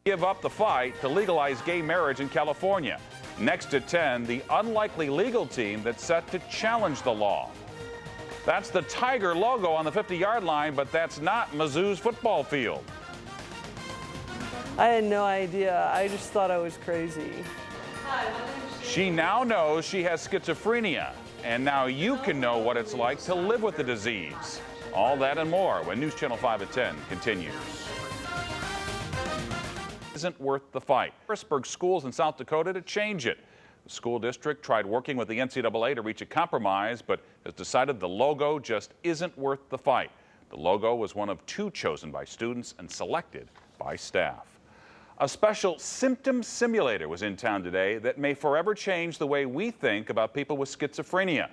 Give up the fight to legalize gay marriage in California. Next at 10, the unlikely legal team that's set to challenge the law. That's the Tiger logo on the 50-yard line, but that's not Mizzou's football field. I had no idea. I just thought I was crazy. She now knows she has schizophrenia, and now you can know what it's like to live with the disease. All that and more when News Channel 5 at 10 continues. Isn't worth the fight. Harrisburg schools in South Dakota to change it. The school district tried working with the NCAA to reach a compromise, but has decided the logo just isn't worth the fight. The logo was one of 2 chosen by students and selected by staff. A special symptom simulator was in town today that may forever change the way we think about people with schizophrenia.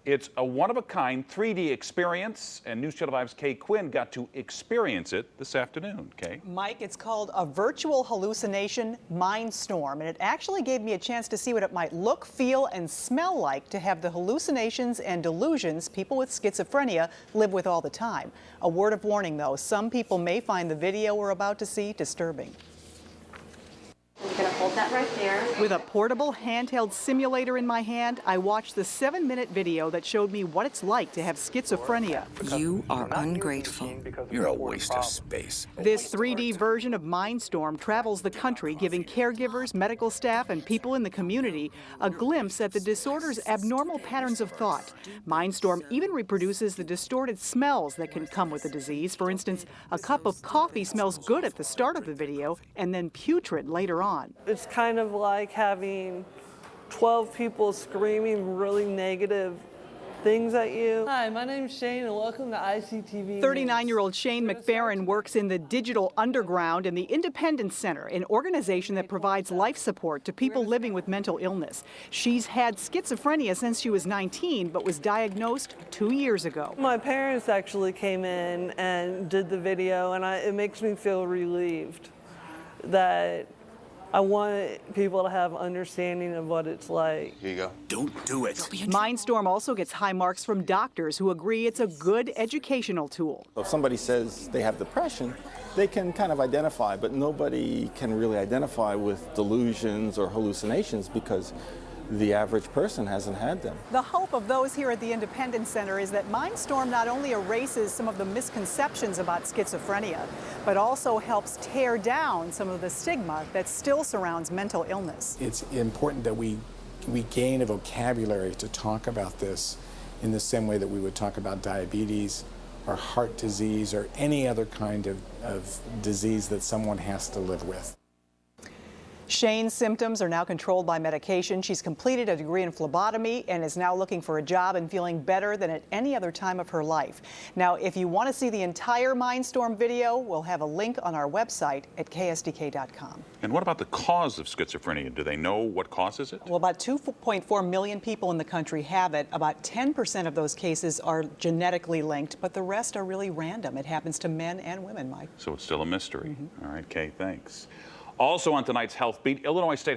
It's a one-of-a-kind 3D experience, and News Channel 5's Kay Quinn got to experience it this afternoon. Kay? Mike, it's called a virtual hallucination Mindstorm, and it actually gave me a chance to see what it might look, feel, and smell like to have the hallucinations and delusions people with schizophrenia live with all the time. A word of warning, though, some people may find the video we're about to see disturbing. You're going to hold that right there. With a portable handheld simulator in my hand, I watched the 7-minute video that showed me what it's like to have schizophrenia. You are ungrateful. You're a waste of space. This 3D version of Mindstorm travels the country, giving caregivers, medical staff, and people in the community a glimpse at the disorder's abnormal patterns of thought. Mindstorm even reproduces the distorted smells that can come with the disease. For instance, a cup of coffee smells good at the start of the video and then putrid later on. It's kind of like having 12 people screaming really negative things at you. Hi, my name's Shane and welcome to ICTV. 39-year-old Shane McFerrin works in the Digital Underground in the Independence Center, an organization that provides life support to people living with mental illness. She's had schizophrenia since she was 19, but was diagnosed 2 years ago. My parents actually came in and did the video, and it makes me feel relieved that I want people to have understanding of what it's like. Here you go. Don't do it. Mindstorm also gets high marks from doctors who agree it's a good educational tool. If somebody says they have depression, they can kind of identify, but nobody can really identify with delusions or hallucinations because the average person hasn't had them. The hope of those here at the Independence Center is that Mindstorm not only erases some of the misconceptions about schizophrenia, but also helps tear down some of the stigma that still surrounds mental illness. It's important that we gain a vocabulary to talk about this in the same way that we would talk about diabetes or heart disease or any other kind of disease that someone has to live with. Shane's symptoms are now controlled by medication. She's completed a degree in phlebotomy and is now looking for a job and feeling better than at any other time of her life. Now, if you want to see the entire Mindstorm video, we'll have a link on our website at ksdk.com. And what about the cause of schizophrenia? Do they know what causes it? Well, about 2.4 million people in the country have it. About 10% of those cases are genetically linked, but the rest are really random. It happens to men and women, Mike. So it's still a mystery. All right, Kay, thanks. Also on tonight's Health Beat, Illinois State